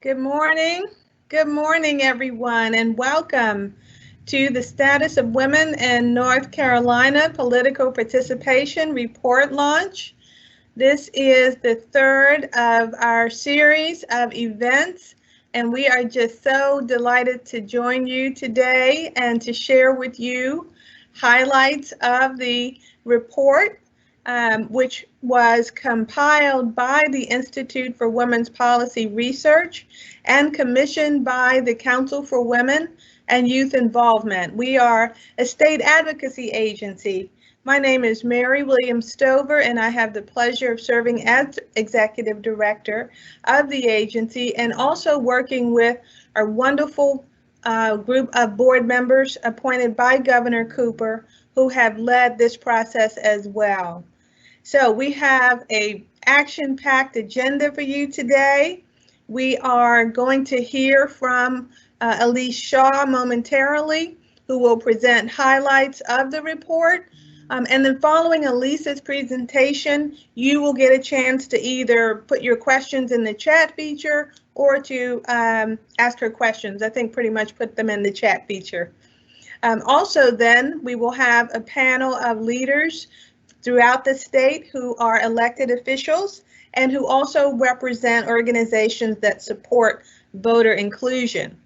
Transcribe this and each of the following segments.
Good morning. Good morning, everyone, and welcome to the Status of Women in North Carolina Political Participation Report launch. This is the third of our series of events, and we are just so delighted to join you today and to share with you highlights of the report, which was compiled by the Institute for Women's Policy Research and commissioned by the Council for Women and Youth Involvement. We are a state advocacy agency. My name is Mary Williams Stover, and I have the pleasure of serving as Executive Director of the agency and also working with our wonderful group of board members appointed by Governor Cooper who have led this process as well. So we have an action-packed agenda for you today. We are going to hear from Elise Shaw momentarily, who will present highlights of the report. And then following Elise's presentation, you will get a chance to either put your questions in the chat feature or to ask her questions. I think pretty much put them in the chat feature. Also then, we will have a panel of leaders throughout the state who are elected officials and who also represent organizations that support voter inclusion.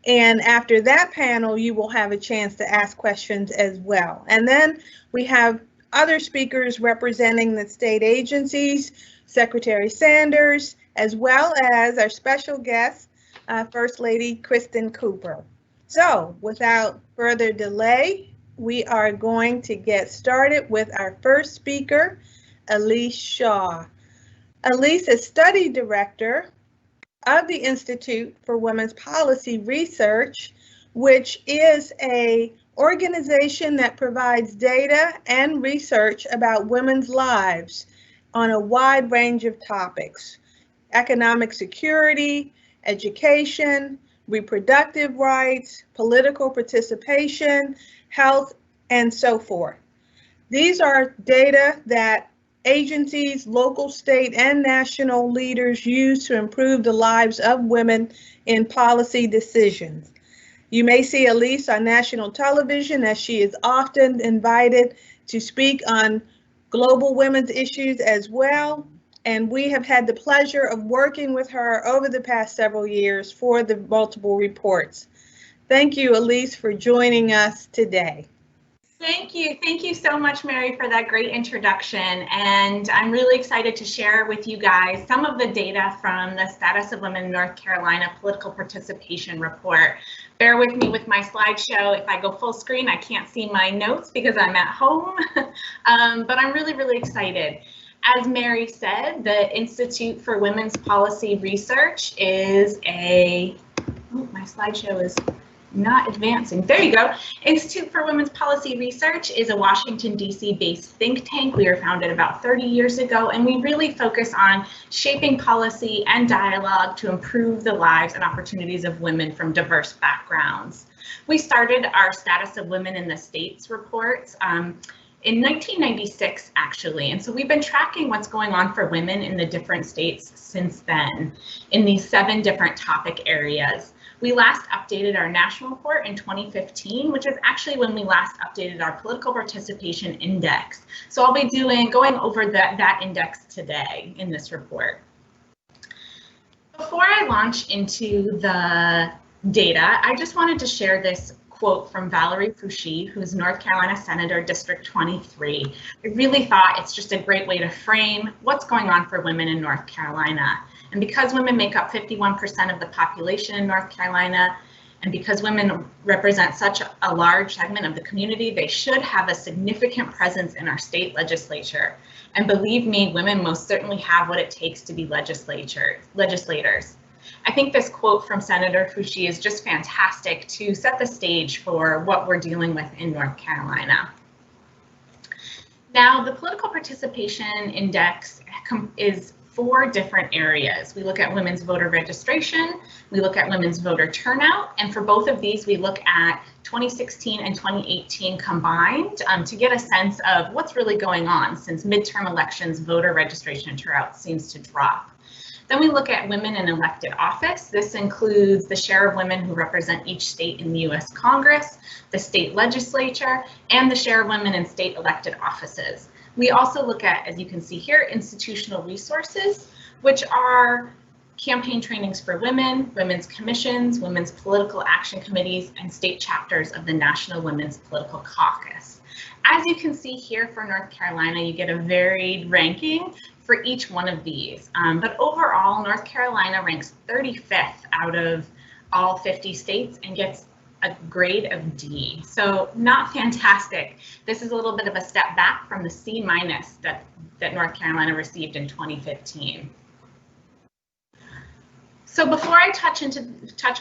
And after that panel, you will have a chance to ask questions as well. And then we have other speakers representing the state agencies, Secretary Sanders, as well as our special guest, First Lady Kristen Cooper. So without further delay, we are going to get started with our first speaker, Elise Shaw. Elise is Study Director of the Institute for Women's Policy Research, which is an organization that provides data and research about women's lives on a wide range of topics: economic security, education, reproductive rights, political participation, health, and so forth. These are data that agencies, local, state, and national leaders use to improve the lives of women in policy decisions. You may see Elise on national television, as she is often invited to speak on global women's issues as well. And we have had the pleasure of working with her over the past several years for the multiple reports. Thank you, Elise, for joining us today. Thank you so much, Mary, for that great introduction. And I'm really excited to share with you guys some of the data from the Status of Women in North Carolina Political Participation Report. Bear with me with my slideshow. If I go full screen, I can't see my notes because I'm at home, but I'm really excited. As Mary said, the Institute for Women's Policy Research is my slideshow is not advancing. There you go. Institute for Women's Policy Research is a Washington, D.C. based think tank. We were founded about 30 years ago, and we really focus on shaping policy and dialogue to improve the lives and opportunities of women from diverse backgrounds. We started our Status of Women in the States reports in 1996, actually, and so we've been tracking what's going on for women in the different states since then in these 7 different topic areas. We last updated our national report in 2015, which is actually when we last updated our political participation index. So I'll be going over that index today in this report. Before I launch into the data, I just wanted to share this quote from Valerie Foushee, who's North Carolina Senator District 23. I really thought it's just a great way to frame what's going on for women in North Carolina. And because women make up 51% of the population in North Carolina, and because women represent such a large segment of the community, they should have a significant presence in our state legislature. And believe me, women most certainly have what it takes to be legislators. I think this quote from Senator Foushee is just fantastic to set the stage for what we're dealing with in North Carolina. Now, the political participation index is 4 different areas. We look at women's voter registration, we look at women's voter turnout, and for both of these, we look at 2016 and 2018 combined to get a sense of what's really going on since midterm elections voter registration turnout seems to drop. Then we look at women in elected office. This includes the share of women who represent each state in the US Congress, the state legislature, and the share of women in state elected offices. We also look at, as you can see here, institutional resources, which are campaign trainings for women, women's commissions, women's political action committees, and state chapters of the National Women's Political Caucus. As you can see here for North Carolina, you get a varied ranking for each one of these. But overall, North Carolina ranks 35th out of all 50 states and gets a grade of D. So not fantastic. This is a little bit of a step back from the C- that North Carolina received in 2015. So before I touch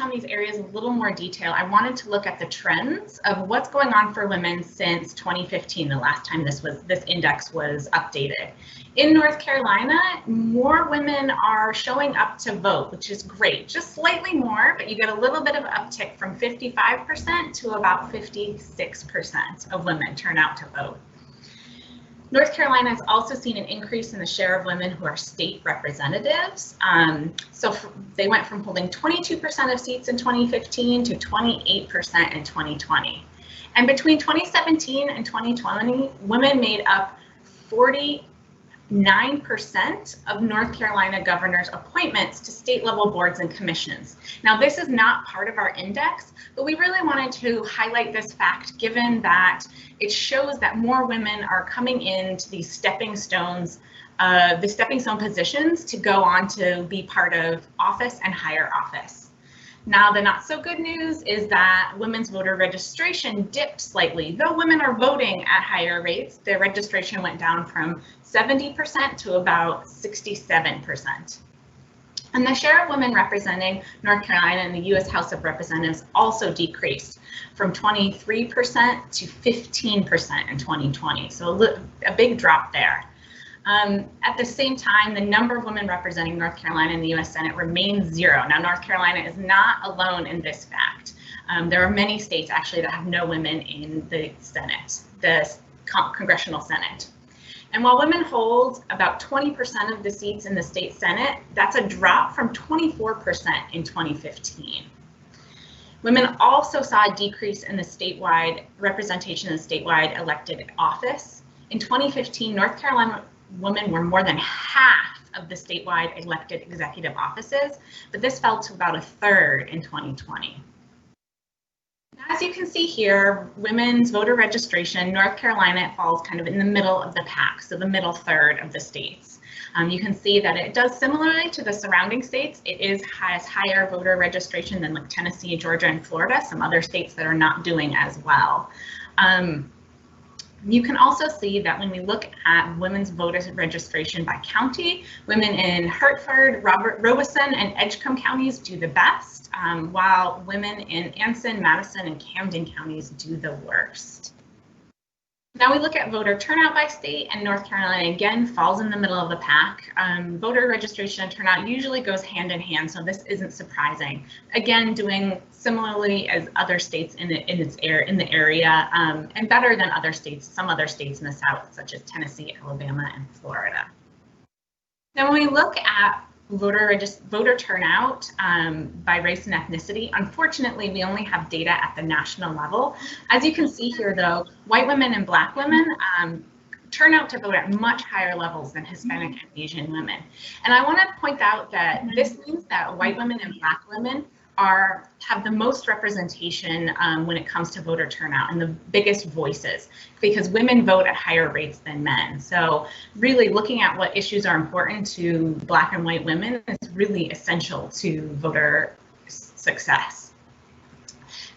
on these areas in a little more detail, I wanted to look at the trends of what's going on for women since 2015, the last time this index was updated. In North Carolina, more women are showing up to vote, which is great, just slightly more, but you get a little bit of uptick from 55% to about 56% of women turn out to vote. North Carolina has also seen an increase in the share of women who are state representatives. They went from holding 22% of seats in 2015 to 28% in 2020. And between 2017 and 2020, women made up 49% of North Carolina governor's appointments to state level boards and commissions. Now, this is not part of our index, but we really wanted to highlight this fact given that it shows that more women are coming into these stepping stone positions to go on to be part of office and higher office. Now, the not so good news is that women's voter registration dipped slightly. Though women are voting at higher rates, their registration went down from 70% to about 67%. And the share of women representing North Carolina in the U.S. House of Representatives also decreased from 23% to 15% in 2020. So a big drop there. At the same time, the number of women representing North Carolina in the U.S. Senate remains 0. Now, North Carolina is not alone in this fact. There are many states actually that have no women in the Senate, the Congressional Senate. And while women hold about 20% of the seats in the state Senate, that's a drop from 24% in 2015. Women also saw a decrease in the statewide representation in the statewide elected office. In 2015, North Carolina women were more than half of the statewide elected executive offices, but this fell to about 1/3 in 2020. As you can see here, women's voter registration, North Carolina falls kind of in the middle of the pack, so the middle third of the states. You can see that it does similarly to the surrounding states. It has higher voter registration than like Tennessee, Georgia, and Florida, some other states that are not doing as well. You can also see that when we look at women's voter registration by county, women in Hartford, Robeson, and Edgecombe counties do the best, while women in Anson, Madison, and Camden counties do the worst. Now we look at voter turnout by state, and North Carolina again falls in the middle of the pack. Voter registration and turnout usually goes hand in hand, so this isn't surprising. Again, doing similarly as other states in the area, and better than other states, some other states in the South, such as Tennessee, Alabama, and Florida. Now, when we look at voter turnout by race and ethnicity, unfortunately, we only have data at the national level. As you can see here, though, white women and Black women turn out to vote at much higher levels than Hispanic and Asian women. And I want to point out that this means that white women and Black women have the most representation when it comes to voter turnout and the biggest voices, because women vote at higher rates than men. So really looking at what issues are important to Black and white women is really essential to voter success.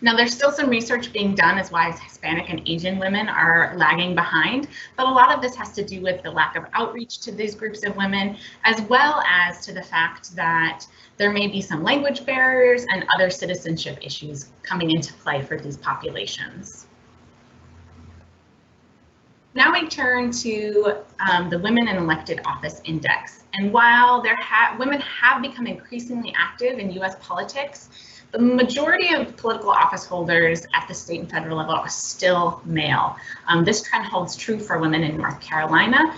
Now, there's still some research being done as why Hispanic and Asian women are lagging behind, but a lot of this has to do with the lack of outreach to these groups of women, as well as to the fact that there may be some language barriers and other citizenship issues coming into play for these populations. Now we turn to the Women in Elected Office Index. And while women have become increasingly active in US politics, the majority of political office holders at the state and federal level are still male. This trend holds true for women in North Carolina.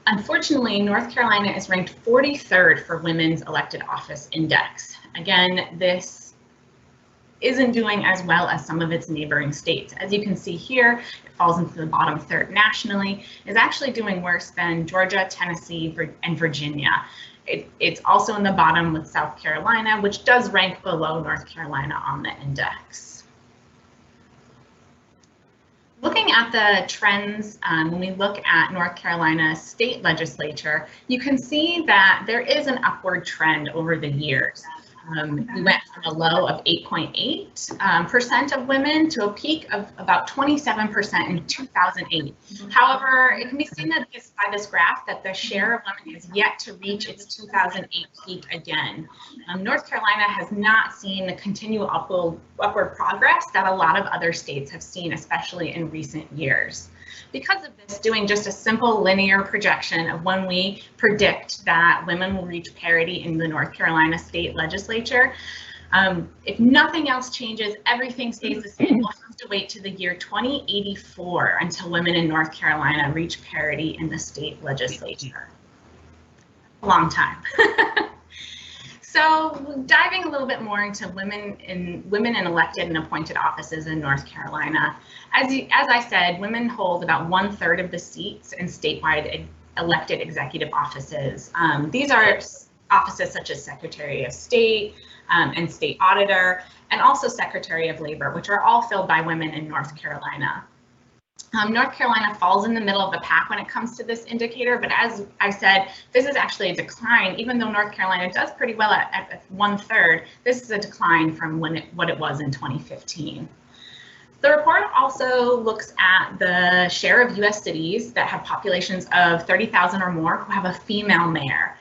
Unfortunately, North Carolina is ranked 43rd for Women's Elected Office Index. Again, this isn't doing as well as some of its neighboring states. As you can see here, it falls into the bottom third nationally, is actually doing worse than Georgia, Tennessee, and Virginia. It's also in the bottom with South Carolina, which does rank below North Carolina on the index. Looking at the trends, when we look at North Carolina's state legislature, you can see that there is an upward trend over the years. We went from a low of 8.8% of women to a peak of about 27% in 2008. However, it can be seen that by this graph that the share of women has yet to reach its 2008 peak again. North Carolina has not seen the continual upward progress that a lot of other states have seen, especially in recent years. Because of this, doing just a simple linear projection of when we predict that women will reach parity in the North Carolina state legislature, if nothing else changes, everything stays the same, we'll have to wait to the year 2084 until women in North Carolina reach parity in the state legislature. A long time. So diving a little bit more into women in elected and appointed offices in North Carolina, as I said, women hold about 1/3 of the seats in statewide elected executive offices. These are offices such as Secretary of State and State Auditor, and also Secretary of Labor, which are all filled by women in North Carolina. North Carolina falls in the middle of the pack when it comes to this indicator, but as I said, this is actually a decline. Even though North Carolina does pretty well at 1/3, this is a decline from what it was in 2015. The report also looks at the share of US cities that have populations of 30,000 or more who have a female mayor.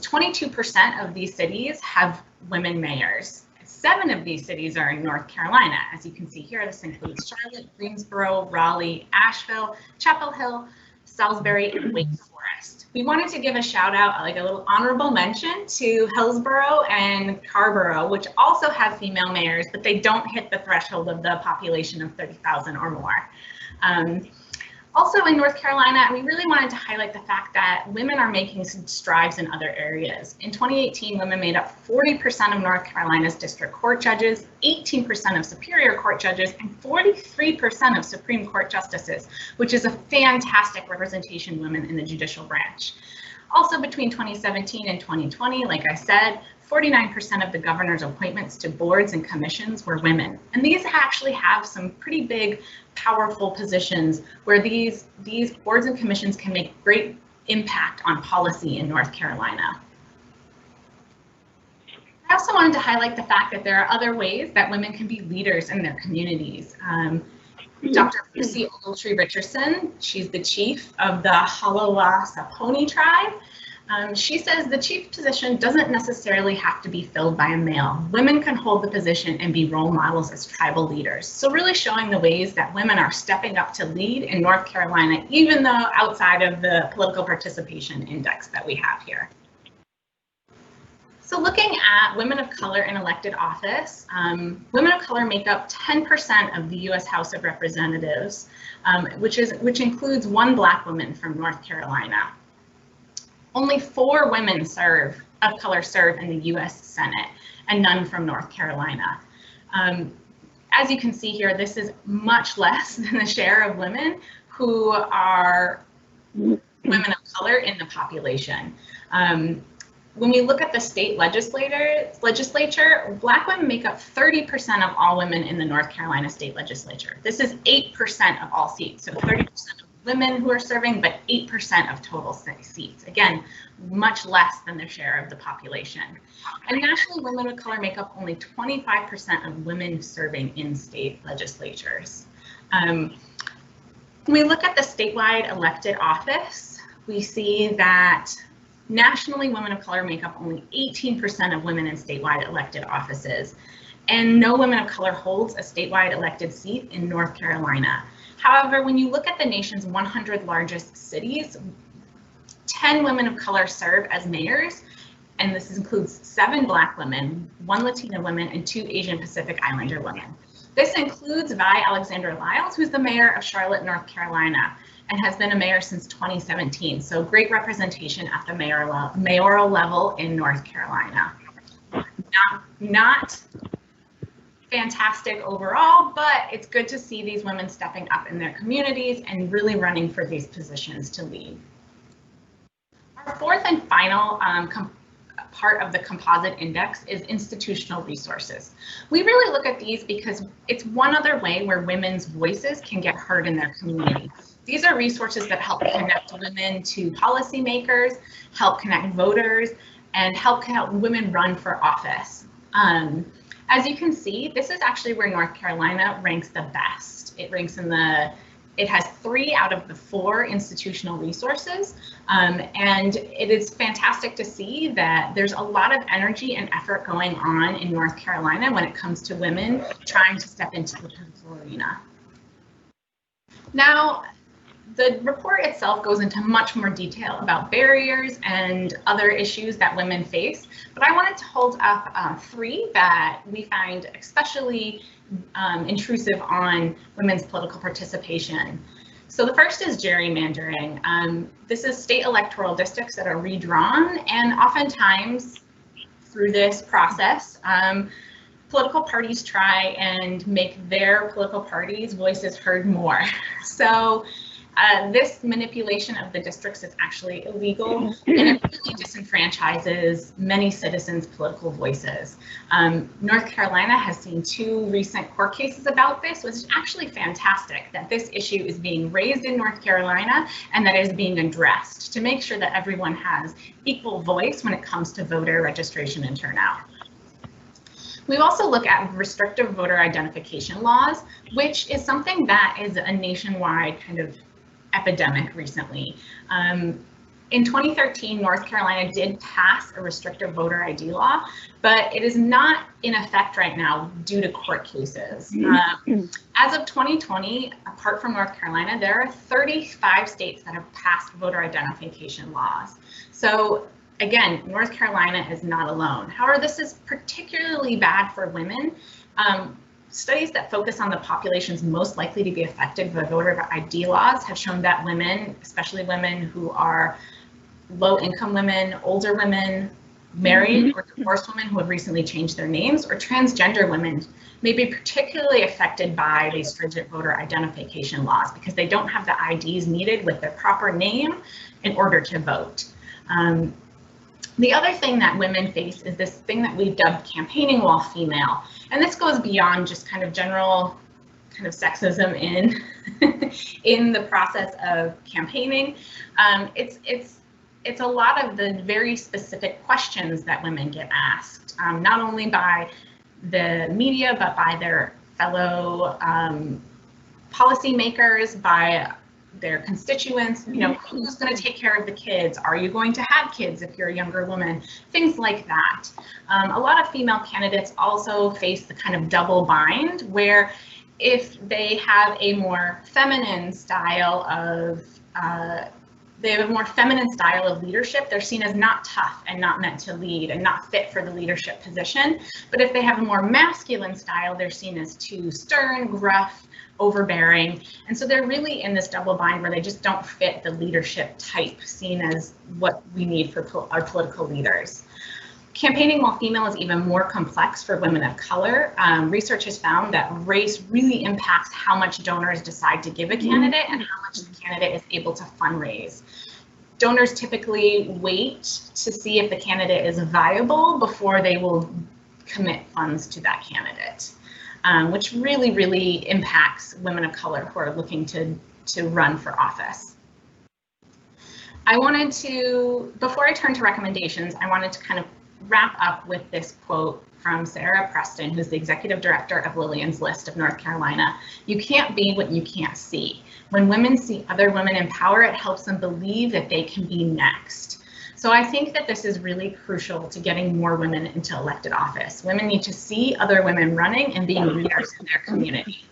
22% of these cities have women mayors. 7 of these cities are in North Carolina. As you can see here, this includes Charlotte, Greensboro, Raleigh, Asheville, Chapel Hill, Salisbury, and Wake Forest. We wanted to give a shout out, like a little honorable mention, to Hillsborough and Carrboro, which also have female mayors, but they don't hit the threshold of the population of 30,000 or more. Also in North Carolina, we really wanted to highlight the fact that women are making some strides in other areas. In 2018, women made up 40% of North Carolina's district court judges, 18% of superior court judges, and 43% of Supreme Court justices, which is a fantastic representation of women in the judicial branch. Also between 2017 and 2020, like I said, 49% of the governor's appointments to boards and commissions were women. And these actually have some pretty big, powerful positions where these boards and commissions can make great impact on policy in North Carolina. I also wanted to highlight the fact that there are other ways that women can be leaders in their communities. Dr. Lucy Ogletree Richardson, she's the chief of the Halawa Saponi tribe. She says the chief position doesn't necessarily have to be filled by a male. Women can hold the position and be role models as tribal leaders. So really showing the ways that women are stepping up to lead in North Carolina, even though outside of the political participation index that we have here. So looking at women of color in elected office, women of color make up 10% of the U.S. House of Representatives, which includes 1 Black woman from North Carolina. Only 4 women of color serve in the U.S. Senate, and none from North Carolina. As you can see here, this is much less than the share of women who are women of color in the population. When we look at the state legislature, Black women make up 30% of all women in the North Carolina state legislature. This is 8% of all seats, so 30% of women who are serving, but 8% of total seats. Again, much less than their share of the population. And nationally, women of color make up only 25% of women serving in state legislatures. When we look at the statewide elected office, we see that nationally, women of color make up only 18% of women in statewide elected offices, and no women of color holds a statewide elected seat in North Carolina. However, when you look at the nation's 100 largest cities, 10 women of color serve as mayors, and this includes 7 Black women, 1 Latina woman, and 2 Asian Pacific Islander women. This includes Vi Alexander Lyles, who's the mayor of Charlotte, North Carolina. and has been a mayor since 2017. So great representation at the mayoral level in North Carolina. Not fantastic overall, but it's good to see these women stepping up in their communities and really running for these positions to lead. Our fourth and final part of the composite index is institutional resources. We really look at these because it's one other way where women's voices can get heard in their community. These are resources that help connect women to policymakers, help connect voters, and help women run for office. As you can see, this is actually where North Carolina ranks the best. It has 3 out of the 4 institutional resources, and it is fantastic to see that there's a lot of energy and effort going on in North Carolina when it comes to women trying to step into the political arena. Now, the report itself goes into much more detail about barriers and other issues that women face, but I wanted to hold up 3 that we find especially intrusive on women's political participation. So the first is gerrymandering. This is state electoral districts that are redrawn, and oftentimes through this process, political parties try and make their political parties' voices heard more. So this manipulation of the districts is actually illegal, and it really disenfranchises many citizens' political voices. North Carolina has seen 2 recent court cases about this, which is actually fantastic that this issue is being raised in North Carolina and that it is being addressed to make sure that everyone has equal voice when it comes to voter registration and turnout. We also look at restrictive voter identification laws, which is something that is a nationwide kind of epidemic recently. In 2013, North Carolina did pass a restrictive voter ID law, but it is not in effect right now due to court cases. As of 2020, apart from North Carolina, there are 35 states that have passed voter identification laws. So again, North Carolina is not alone. However, this is particularly bad for women. Studies that focus on the populations most likely to be affected by voter ID laws have shown that women, especially women who are low-income women, older women, married or divorced women who have recently changed their names, or transgender women may be particularly affected by these stringent voter identification laws because they don't have the IDs needed with their proper name in order to vote. The other thing that women face is this thing that we've dubbed campaigning while female. And this goes beyond just kind of general kind of sexism in the process of campaigning. It's a lot of the very specific questions that women get asked, not only by the media, but by their fellow policymakers, by their constituents. You know, who's going to take care of the kids? Are you going to have kids if you're a younger woman? Things like that. A lot of female candidates also face the kind of double bind where if they have a more feminine style of leadership, they're seen as not tough and not meant to lead and not fit for the leadership position. But if they have a more masculine style, they're seen as too stern, gruff, overbearing. And so they're really in this double bind where they just don't fit the leadership type seen as what we need for our political leaders. Campaigning while female is even more complex for women of color. Research has found that race really impacts how much donors decide to give a candidate and how much the candidate is able to fundraise. Donors typically wait to see if the candidate is viable before they will commit funds to that candidate, which really, really impacts women of color who are looking to run for office. I wanted to, before I turn to recommendations, I wanted to kind of wrap up with this quote from Sarah Preston, who's the executive director of Lillian's List of North Carolina. "You can't be what you can't see. When women see other women in power, it helps them believe that they can be next." So I think that this is really crucial to getting more women into elected office. Women need to see other women running and being leaders in their community.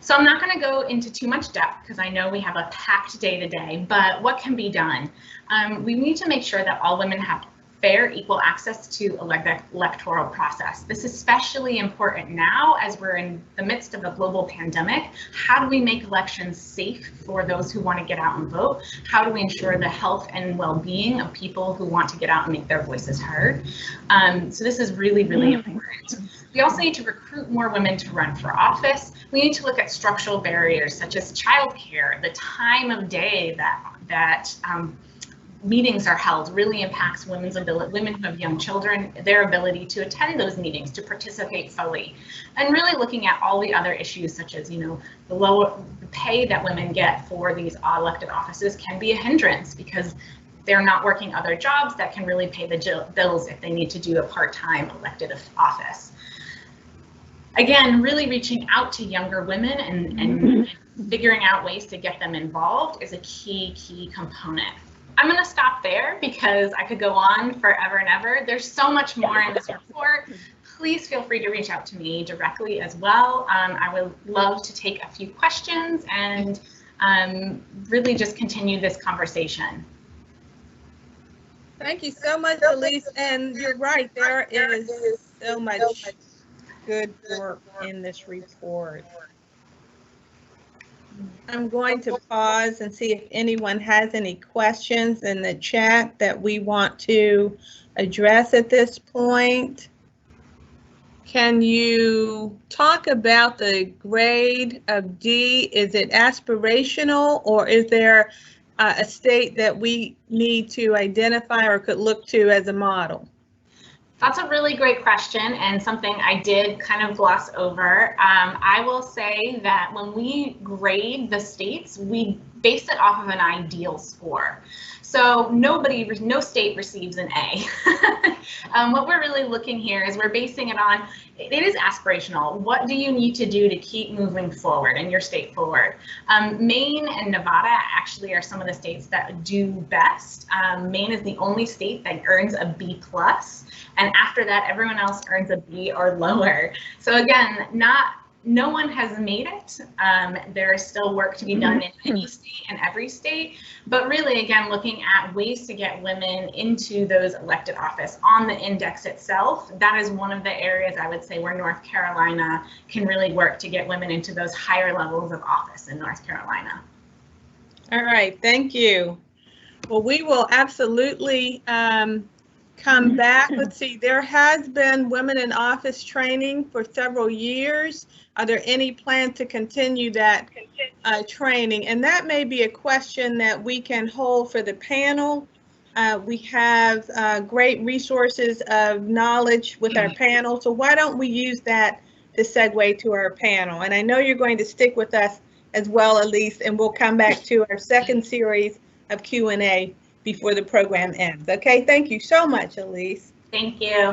So I'm not going to go into too much depth because I know we have a packed day today, but what can be done? We need to make sure that all women have fair, equal access to electoral process. This is especially important now as we're in the midst of a global pandemic. How do we make elections safe for those who want to get out and vote? How do we ensure the health and well-being of people who want to get out and make their voices heard? So this is really, really important. We also need to recruit more women to run for office. We need to look at structural barriers such as childcare. The time of day that meetings are held really impacts women who have young children, their ability to attend those meetings, to participate fully, and really looking at all the other issues such as, the lower pay that women get for these elected offices can be a hindrance because they're not working other jobs that can really pay the bills if they need to do a part-time elected office. Again, really reaching out to younger women and figuring out ways to get them involved is a key component. I'm going to stop there because I could go on forever and ever. There's so much more in this report. Please feel free to reach out to me directly as well. I would love to take a few questions and really just continue this conversation. Thank you so much, Elise. And you're right, there is so much good work in this report. I'm going to pause and see if anyone has any questions in the chat that we want to address at this point. Can you talk about the grade of D? Is it aspirational, or is there a state that we need to identify or could look to as a model? That's a really great question and something I did kind of gloss over. I will say that when we grade the states, we base it off of an ideal score. So no state receives an A. What we're really looking here is we're basing it on, it is aspirational. What do you need to do to keep moving forward and your state forward? Maine and Nevada actually are some of the states that do best. Maine is the only state that earns a B+, and after that, everyone else earns a B or lower. So again, no one has made it. There is still work to be done in any state and every state, but really, again, looking at ways to get women into those elected office on the index itself, that is one of the areas I would say where North Carolina can really work to get women into those higher levels of office in North Carolina. All right, thank you. Well, we will absolutely come back. Let's see, there has been women in office training for several years. Are there any plans to continue that training? And that may be a question that we can hold for the panel. We have great resources of knowledge with our panel, so why don't we use that to segue to our panel? And I know you're going to stick with us as well, Elise, and we'll come back to our second series of Q&A before the program ends. Okay, thank you so much, Elise. Thank you.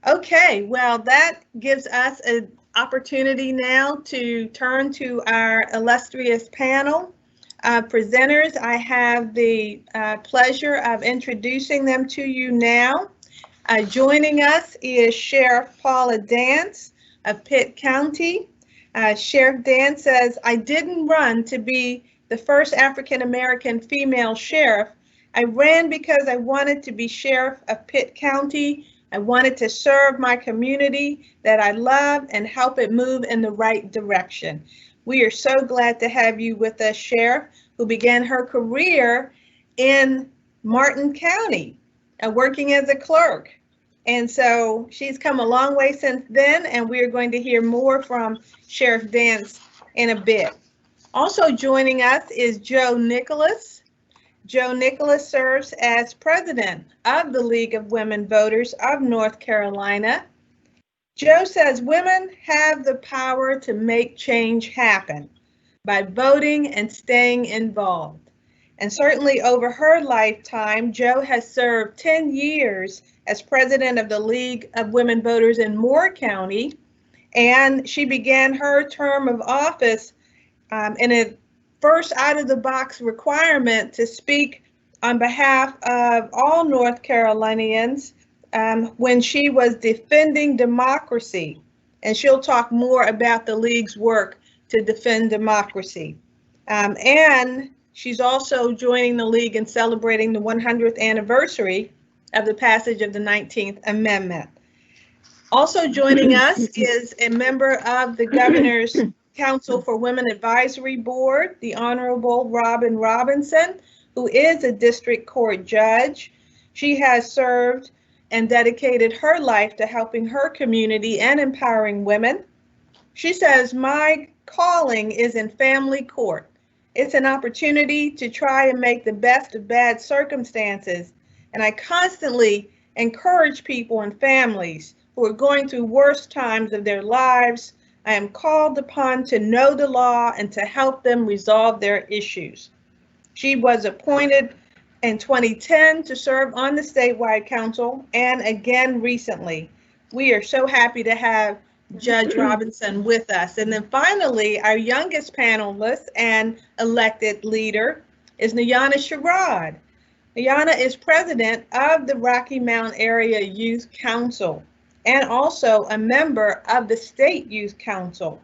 Okay, well, that gives us an opportunity now to turn to our illustrious panel presenters. I have the pleasure of introducing them to you now. Joining us is Sheriff Paula Dance of Pitt County. Sheriff Dance says, "I didn't run to be the first African-American female sheriff. I ran because I wanted to be sheriff of Pitt County. I wanted to serve my community that I love and help it move in the right direction." We are so glad to have you with us, Sheriff, who began her career in Martin County, working as a clerk. And so she's come a long way since then, and we are going to hear more from Sheriff Dance in a bit. Also joining us is Joe Nicholas. Joe Nicholas serves as president of the League of Women Voters of North Carolina. Joe says women have the power to make change happen by voting and staying involved. And certainly over her lifetime, Joe has served 10 years as president of the League of Women Voters in Moore County, and she began her term of office in a first out-of-the-box requirement to speak on behalf of all North Carolinians when she was defending democracy. And she'll talk more about the League's work to defend democracy. And she's also joining the League in celebrating the 100th anniversary of the passage of the 19th Amendment. Also joining us is a member of the Governor's Council for Women Advisory Board, the Honorable Robin Robinson, who is a district court judge. She has served and dedicated her life to helping her community and empowering women. She says, "My calling is in family court. It's an opportunity to try and make the best of bad circumstances. And I constantly encourage people and families who are going through worst times of their lives. I am called upon to know the law and to help them resolve their issues." She was appointed in 2010 to serve on the statewide council and again recently. We are so happy to have Judge Robinson with us. And then finally, our youngest panelist and elected leader is Nayana Sherrod. Nayana is president of the Rocky Mount Area Youth Council and also a member of the State Youth Council.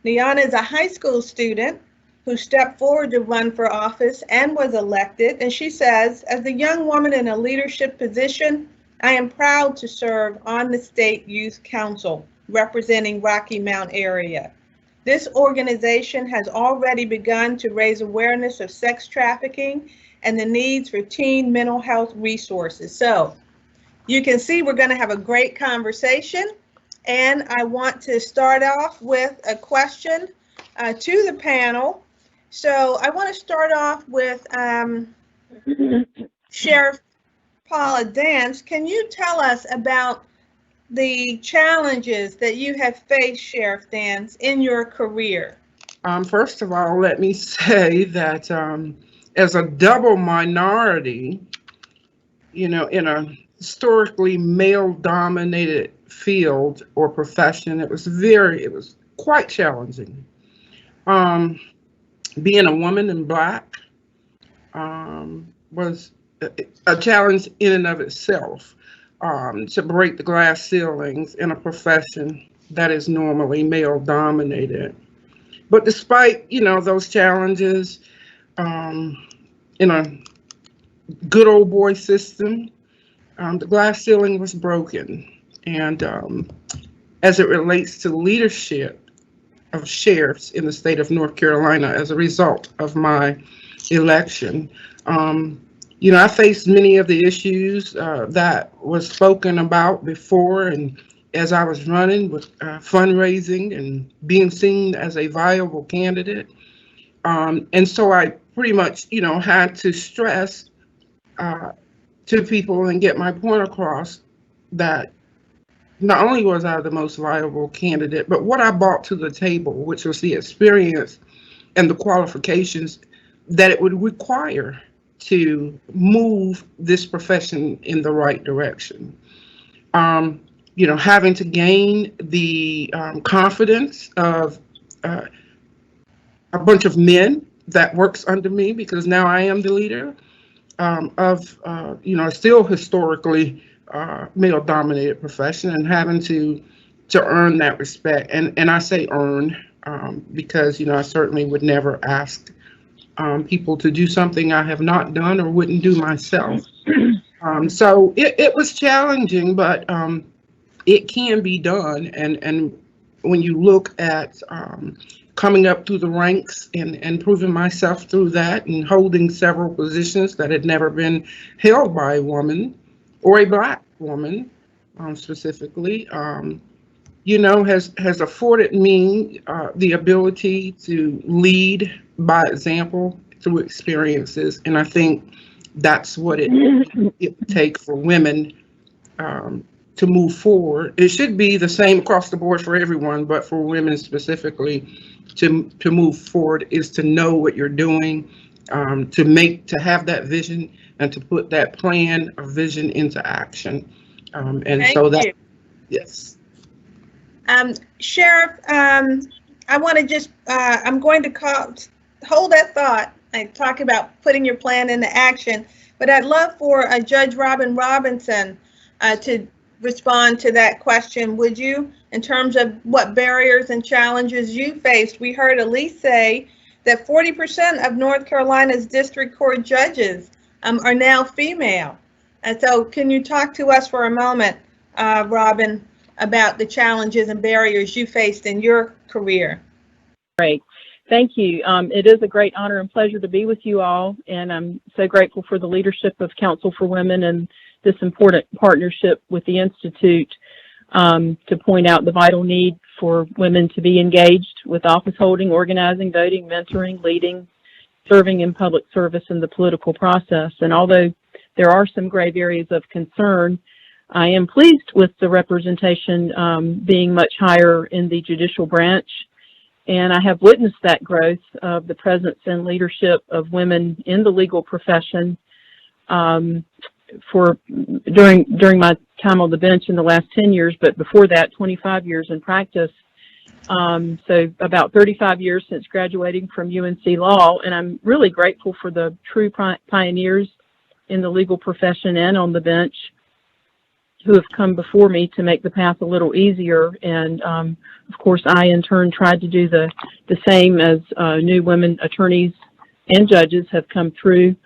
Nayana is a high school student who stepped forward to run for office and was elected. And she says, "As a young woman in a leadership position, I am proud to serve on the State Youth Council representing Rocky Mount area. This organization has already begun to raise awareness of sex trafficking and the needs for teen mental health resources." So you can see we're going to have a great conversation. And I want to start off with a question to the panel. So I want to start off with Sheriff Paula Dance. Can you tell us about the challenges that you have faced, Sheriff Dance, in your career? First of all, let me say that as a double minority, in a historically male-dominated field or profession, it was quite challenging. Being a woman in Black was a challenge in and of itself, to break the glass ceilings in a profession that is normally male-dominated. But despite, those challenges, in a good old boy system, the glass ceiling was broken. And as it relates to leadership of sheriffs in the state of North Carolina as a result of my election, I faced many of the issues that was spoken about before, and as I was running with fundraising and being seen as a viable candidate. And so I pretty much, had to stress to people and get my point across that not only was I the most viable candidate, but what I brought to the table, which was the experience and the qualifications that it would require to move this profession in the right direction. Having to gain the confidence of a bunch of men that works under me, because now I am the leader of, still historically male-dominated profession, and having to earn that respect. And I say earn because, I certainly would never ask people to do something I have not done or wouldn't do myself. So it was challenging, but it can be done. And when you look at coming up through the ranks and proving myself through that and holding several positions that had never been held by a woman or a Black woman specifically, has afforded me the ability to lead by example through experiences. And I think that's what it would take for women to move forward. It should be the same across the board for everyone, but for women specifically, to move forward is to know what you're doing, to have that vision and to put that plan or vision into action. Thank you. Yes. Sheriff, I want to just, I'm going to hold that thought and talk about putting your plan into action, but I'd love for Judge Robin Robinson to respond to that question. Would you, in terms of what barriers and challenges you faced? We heard Elise say that 40% of North Carolina's district court judges are now female. And so can you talk to us for a moment, Robin, about the challenges and barriers you faced in your career? Great. Thank you. It is a great honor and pleasure to be with you all, and I'm so grateful for the leadership of Council for Women and this important partnership with the Institute to point out the vital need for women to be engaged with office holding, organizing, voting, mentoring, leading, serving in public service in the political process. And although there are some grave areas of concern, I am pleased with the representation being much higher in the judicial branch. And I have witnessed that growth of the presence and leadership of women in the legal profession during my time on the bench in the last 10 years, but before that, 25 years in practice. So about 35 years since graduating from UNC Law, and I'm really grateful for the true pioneers in the legal profession and on the bench who have come before me to make the path a little easier. And of course, I in turn tried to do the same as new women attorneys and judges have come through.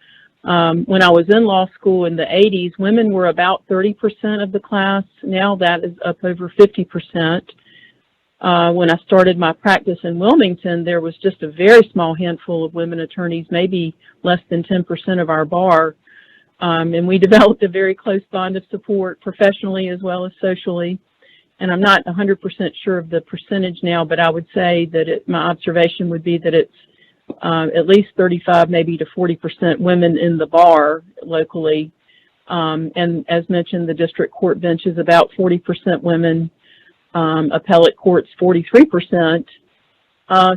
When I was in law school in the 80s, women were about 30% of the class. Now that is up over 50%. When I started my practice in Wilmington, there was just a very small handful of women attorneys, maybe less than 10% of our bar. And we developed a very close bond of support professionally as well as socially. And I'm not 100% sure of the percentage now, but I would say that my observation would be that it's at least 35, maybe to 40% women in the bar locally. And as mentioned, the district court bench is about 40% women, appellate courts 43%,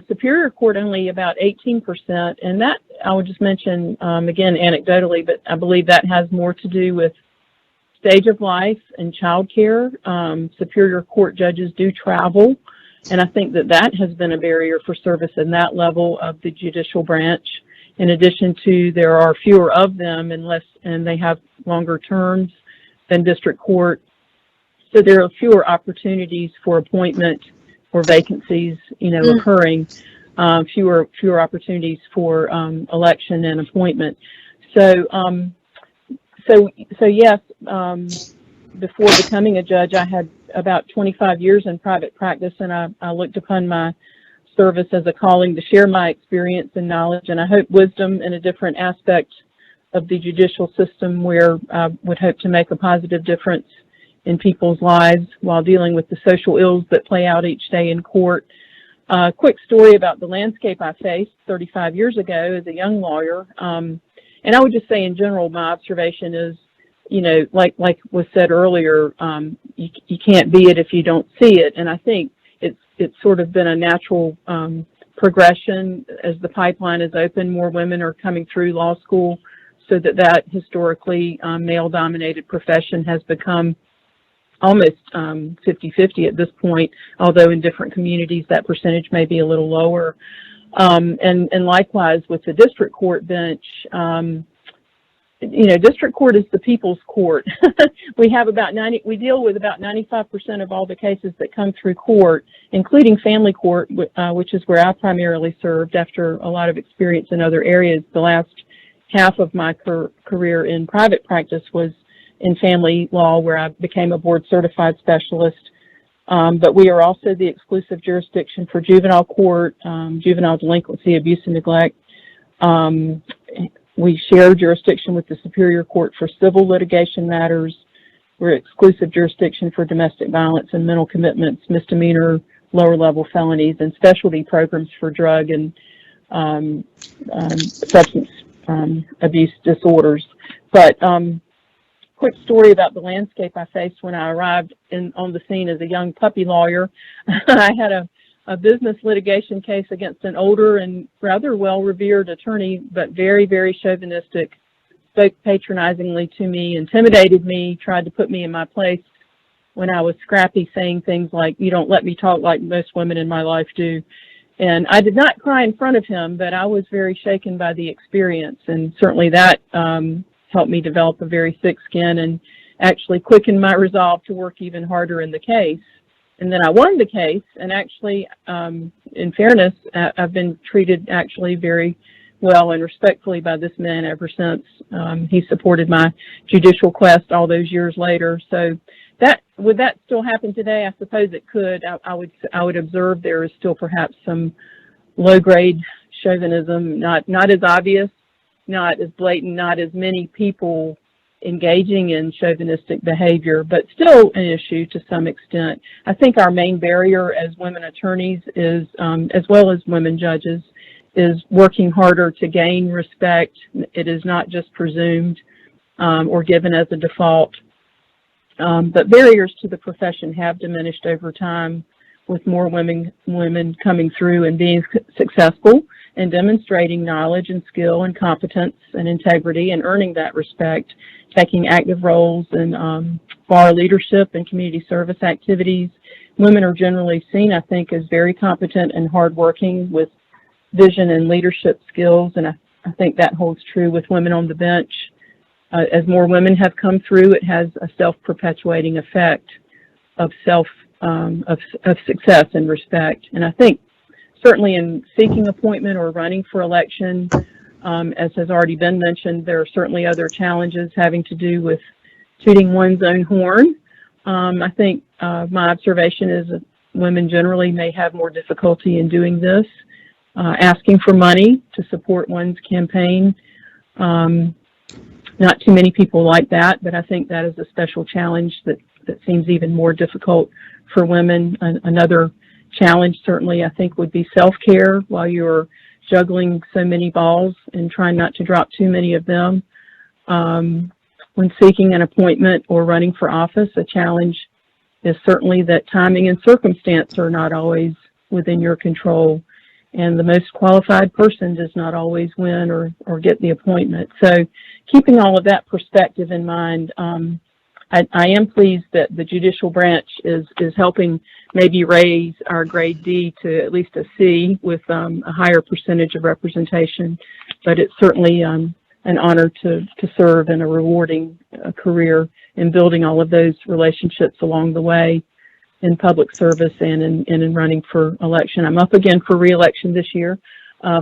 Superior Court only about 18%. And that, I would just mention, again, anecdotally, but I believe that has more to do with stage of life and childcare. Superior Court judges do travel, and I think that has been a barrier for service in that level of the judicial branch. In addition to, there are fewer of them and they have longer terms than district court. So there are fewer opportunities for appointment or vacancies, occurring, fewer opportunities for election and appointment. So yes, before becoming a judge, I had about 25 years in private practice, and I looked upon my service as a calling to share my experience and knowledge, and I hope wisdom in a different aspect of the judicial system where I would hope to make a positive difference in people's lives while dealing with the social ills that play out each day in court. Quick story about the landscape I faced 35 years ago as a young lawyer. And I would just say in general, my observation is, like was said earlier, you can't be it if you don't see it. And I think it's sort of been a natural progression as the pipeline is open. More women are coming through law school, so that historically male-dominated profession has become almost 50-50 at this point, although in different communities that percentage may be a little lower. And likewise with the district court bench, district court is the people's court. We deal with about 95% of all the cases that come through court, including family court, which is where I primarily served after a lot of experience in other areas. The last half of my career in private practice was in family law, where I became a board certified specialist. But we are also the exclusive jurisdiction for juvenile court, juvenile delinquency, abuse and neglect. We share jurisdiction with the Superior Court for civil litigation matters. We're exclusive jurisdiction for domestic violence and mental commitments, misdemeanor, lower level felonies, and specialty programs for drug and substance abuse disorders. But quick story about the landscape I faced when I arrived on the scene as a young puppy lawyer. I had a business litigation case against an older and rather well-revered attorney, but very, very chauvinistic, spoke patronizingly to me, intimidated me, tried to put me in my place when I was scrappy, saying things like, "You don't let me talk like most women in my life do." And I did not cry in front of him, but I was very shaken by the experience, and certainly that helped me develop a very thick skin and actually quickened my resolve to work even harder in the case. And then I won the case, and actually, in fairness, I've been treated actually very well and respectfully by this man ever since he supported my judicial quest all those years later. So would that still happen today? I suppose it could. I would observe there is still perhaps some low-grade chauvinism, not as obvious, not as blatant, not as many people engaging in chauvinistic behavior, but still an issue to some extent. I think our main barrier as women attorneys is, as well as women judges, is working harder to gain respect. It is not just presumed or given as a default. But barriers to the profession have diminished over time, with more women coming through and being successful and demonstrating knowledge and skill and competence and integrity and earning that respect, taking active roles in bar leadership and community service activities. Women are generally seen, I think, as very competent and hardworking with vision and leadership skills, and I think that holds true with women on the bench. As more women have come through, it has a self-perpetuating effect of success and respect. And I think certainly in seeking appointment or running for election, as has already been mentioned, there are certainly other challenges having to do with tooting one's own horn. I think my observation is that women generally may have more difficulty in doing this, asking for money to support one's campaign. Not too many people like that, but I think that is a special challenge that seems even more difficult for women. Another challenge certainly I think would be self-care while you're juggling so many balls and trying not to drop too many of them. When seeking an appointment or running for office, a challenge is certainly that timing and circumstance are not always within your control, and the most qualified person does not always win or get the appointment. So keeping all of that perspective in mind, I am pleased that the judicial branch is helping maybe raise our grade D to at least a C with a higher percentage of representation, but it's certainly an honor to serve in a rewarding career in building all of those relationships along the way in public service and in running for election. I'm up again for re-election this year,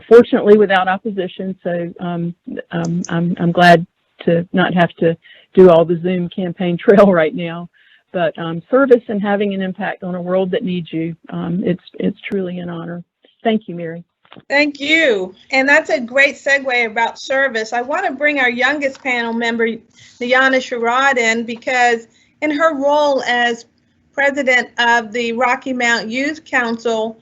fortunately without opposition. So I'm glad to not have to do all the Zoom campaign trail right now. But service and having an impact on a world that needs you, it's truly an honor. Thank you, Mary. Thank you. And that's a great segue about service. I want to bring our youngest panel member, Niana Sherrod, in, because in her role as president of the Rocky Mount Youth Council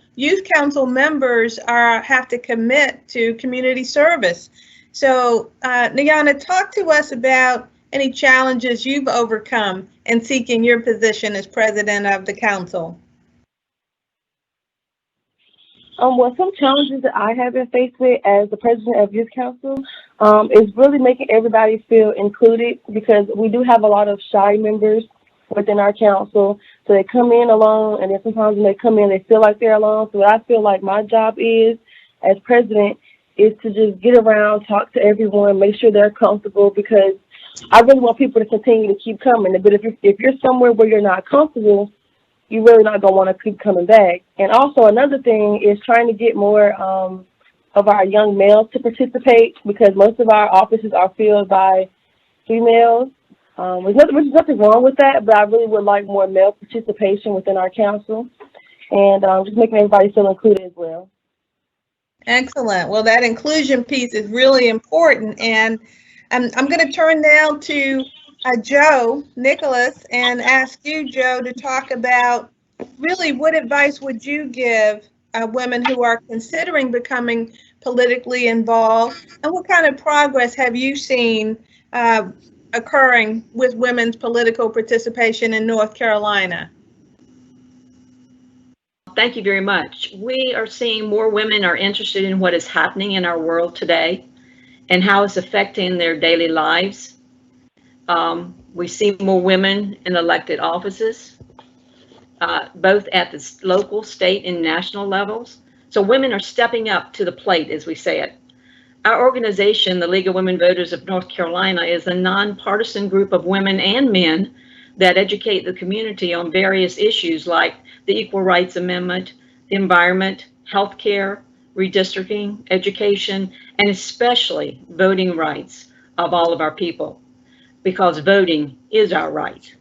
members have to commit to community service. So Niana, talk to us about any challenges you've overcome in seeking your position as president of the council. Well, some challenges that I have been faced with as the president of Youth Council is really making everybody feel included, because we do have a lot of shy members within our council. So they come in alone, and then sometimes when they come in, they feel like they're alone. So what I feel like my job is, as president, is to just get around, talk to everyone, make sure they're comfortable, because I really want people to continue to keep coming. But if you're somewhere where you're not comfortable, you're really not going to want to keep coming back. And also another thing is trying to get more of our young males to participate, because most of our offices are filled by females. There's nothing wrong with that, but I really would like more male participation within our council, and just making everybody feel included as well. Excellent. Well, that inclusion piece is really important, and I'm going to turn now to Joe Nicholas and ask you, Joe, to talk about really what advice would you give women who are considering becoming politically involved, and what kind of progress have you seen occurring with women's political participation in North Carolina? Thank you very much. We are seeing more women are interested in what is happening in our world today and how it's affecting their daily lives. We see more women in elected offices, both at the local, state, and national levels. So women are stepping up to the plate, as we say it. Our organization, the League of Women Voters of North Carolina, is a nonpartisan group of women and men that educate the community on various issues like the Equal Rights Amendment, the environment, healthcare, redistricting, education, and especially voting rights of all of our people, because voting is our right.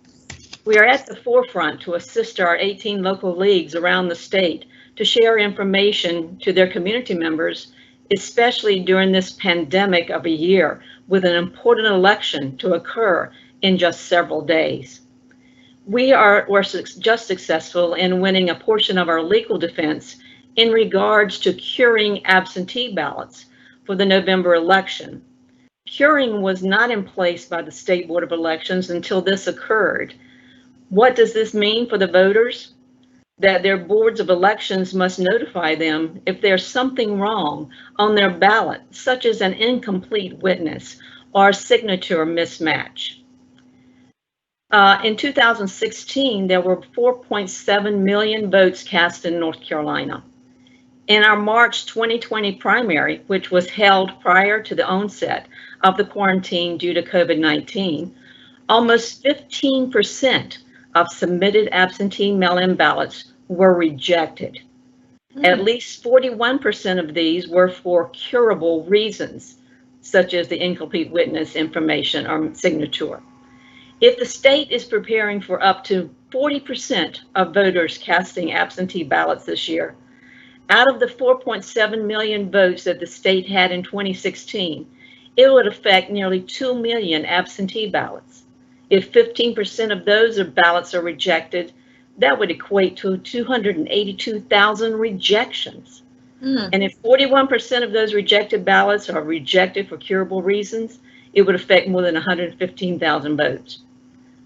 We are at the forefront to assist our 18 local leagues around the state to share information to their community members, especially during this pandemic of a year with an important election to occur in just several days. We're just successful in winning a portion of our legal defense in regards to curing absentee ballots for the November election. Curing was not in place by the State Board of Elections until this occurred. What does this mean for the voters? That their boards of elections must notify them if there's something wrong on their ballot, such as an incomplete witness or a signature mismatch. In 2016, there were 4.7 million votes cast in North Carolina. In our March 2020 primary, which was held prior to the onset of the quarantine due to COVID-19, almost 15% of submitted absentee mail-in ballots were rejected. At least 41% of these were for curable reasons, such as the incomplete witness information or signature. If the state is preparing for up to 40% of voters casting absentee ballots this year, out of the 4.7 million votes that the state had in 2016, it would affect nearly 2 million absentee ballots. If 15% of those ballots are rejected, that would equate to 282,000 rejections. And if 41% of those rejected ballots are rejected for curable reasons, it would affect more than 115,000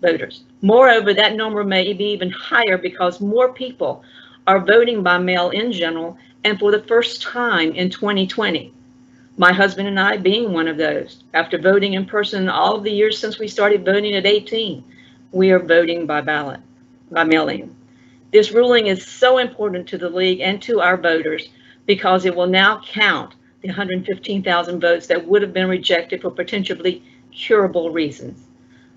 voters. Moreover, that number may be even higher because more people are voting by mail in general and for the first time in 2020. My husband and I being one of those. After voting in person all of the years since we started voting at 18, we are voting by ballot, by mail-in. This ruling is so important to the league and to our voters because it will now count the 115,000 votes that would have been rejected for potentially curable reasons.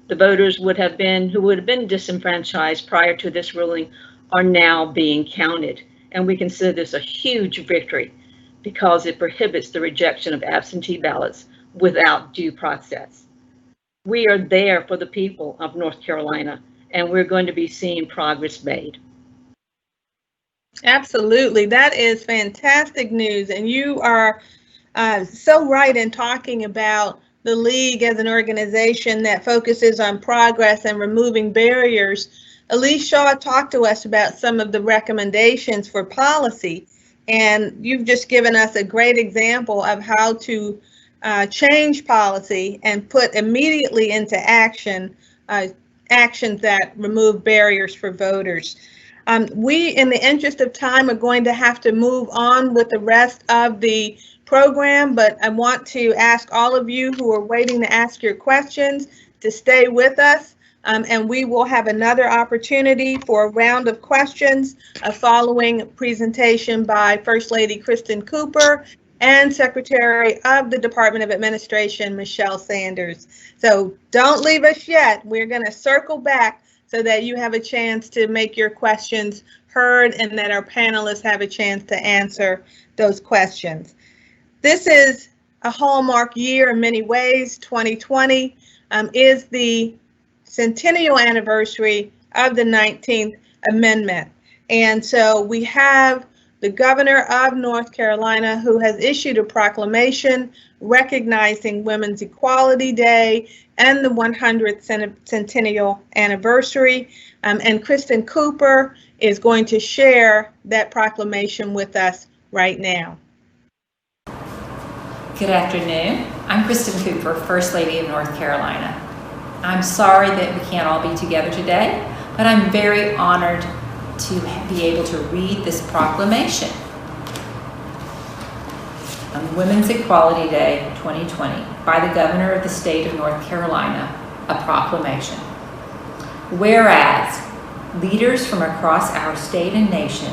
The voters who would have been disenfranchised prior to this ruling are now being counted, and we consider this a huge victory because it prohibits the rejection of absentee ballots without due process. We are there for the people of North Carolina, and we're going to be seeing progress made. Absolutely. That is fantastic news. And you are so right in talking about the league as an organization that focuses on progress and removing barriers. Elise Shaw talked to us about some of the recommendations for policy, and you've just given us a great example of how to change policy and put immediately into action actions that remove barriers for voters. We, in the interest of time, are going to have to move on with the rest of the program, but I want to ask all of you who are waiting to ask your questions to stay with us, and we will have another opportunity for a round of questions following presentation by First Lady Kristen Cooper and Secretary of the Department of Administration, Michelle Sanders. So don't leave us yet. We're going to circle back so that you have a chance to make your questions heard and that our panelists have a chance to answer those questions. This is a hallmark year in many ways. 2020 is the centennial anniversary of the 19th Amendment. And so we have the governor of North Carolina who has issued a proclamation recognizing Women's Equality Day and the 100th centennial anniversary. And Kristen Cooper is going to share that proclamation with us right now. Good afternoon. I'm Kristen Cooper, First Lady of North Carolina. I'm sorry that we can't all be together today, but I'm very honored to be able to read this proclamation on Women's Equality Day 2020 by the Governor of the State of North Carolina, a proclamation. Whereas leaders from across our state and nation,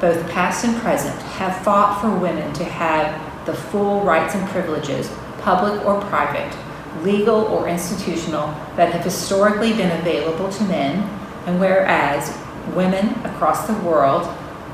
both past and present, have fought for women to have the full rights and privileges, public or private, legal or institutional, that have historically been available to men, and whereas women across the world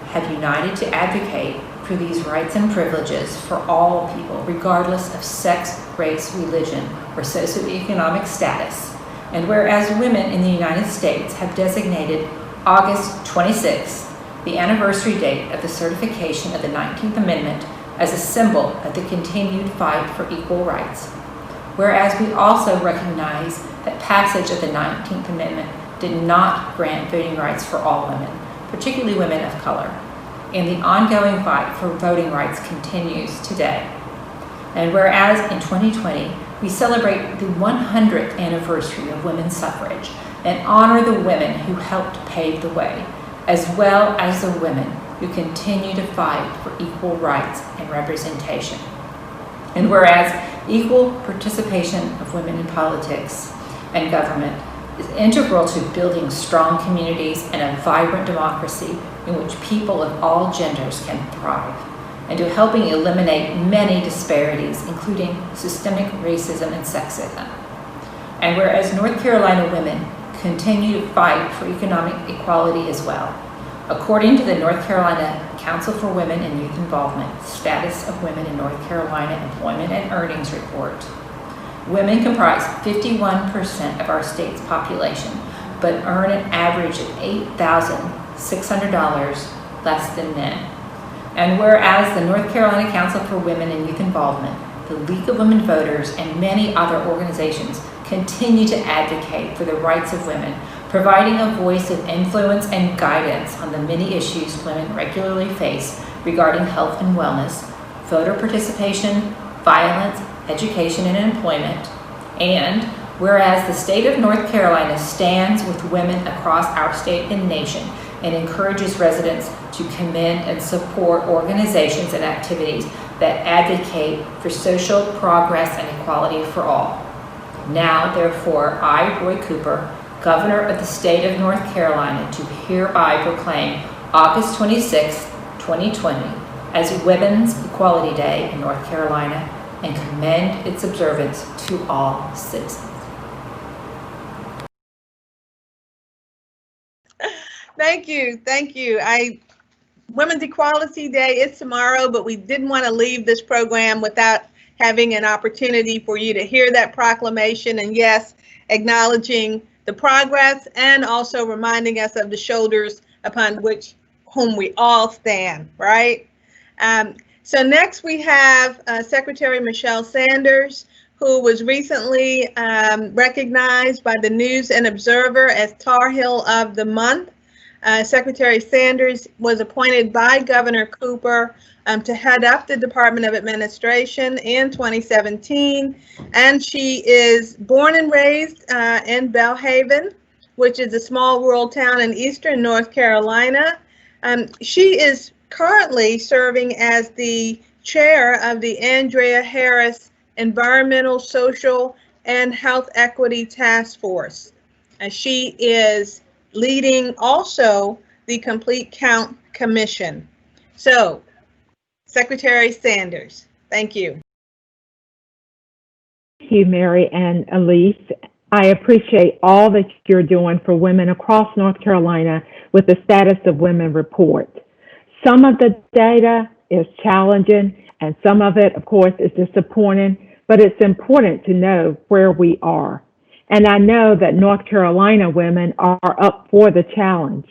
have united to advocate for these rights and privileges for all people, regardless of sex, race, religion, or socioeconomic status. And whereas women in the United States have designated August 26th, the anniversary date of the certification of the 19th Amendment, as a symbol of the continued fight for equal rights. Whereas we also recognize that passage of the 19th Amendment did not grant voting rights for all women, particularly women of color, and the ongoing fight for voting rights continues today. And whereas in 2020, we celebrate the 100th anniversary of women's suffrage and honor the women who helped pave the way, as well as the women who continue to fight for equal rights and representation. And whereas equal participation of women in politics and government is integral to building strong communities and a vibrant democracy in which people of all genders can thrive, and to helping eliminate many disparities, including systemic racism and sexism. And whereas North Carolina women continue to fight for economic equality as well, according to the North Carolina Council for Women and Youth Involvement Status of Women in North Carolina Employment and Earnings Report, women comprise 51% of our state's population, but earn an average of $8,600 less than men. And whereas the North Carolina Council for Women and Youth Involvement, the League of Women Voters, and many other organizations continue to advocate for the rights of women, providing a voice of influence and guidance on the many issues women regularly face regarding health and wellness, voter participation, violence, education, and employment. And whereas the state of North Carolina stands with women across our state and nation and encourages residents to commend and support organizations and activities that advocate for social progress and equality for all. Now, therefore, I, Roy Cooper, Governor of the state of North Carolina, do hereby proclaim August 26, 2020 as Women's Equality Day in North Carolina and commend its observance to all citizens. Thank you. Thank you. Women's Equality Day is tomorrow, but we didn't want to leave this program without having an opportunity for you to hear that proclamation, and yes, acknowledging the progress and also reminding us of the shoulders upon whom we all stand, right? So next we have Secretary Michelle Sanders, who was recently recognized by the News and Observer as Tar Heel of the Month. Secretary Sanders was appointed by Governor Cooper to head up the Department of Administration in 2017, and she is born and raised in Belhaven, which is a small rural town in eastern North Carolina. She is currently serving as the chair of the Andrea Harris Environmental, Social, and Health Equity Task Force. She is leading also the Complete Count Commission. So, Secretary Sanders, thank you. Thank you, Mary and Elise. I appreciate all that you're doing for women across North Carolina with the Status of Women report. Some of the data is challenging, and some of it, of course, is disappointing, but it's important to know where we are. And I know that North Carolina women are up for the challenge.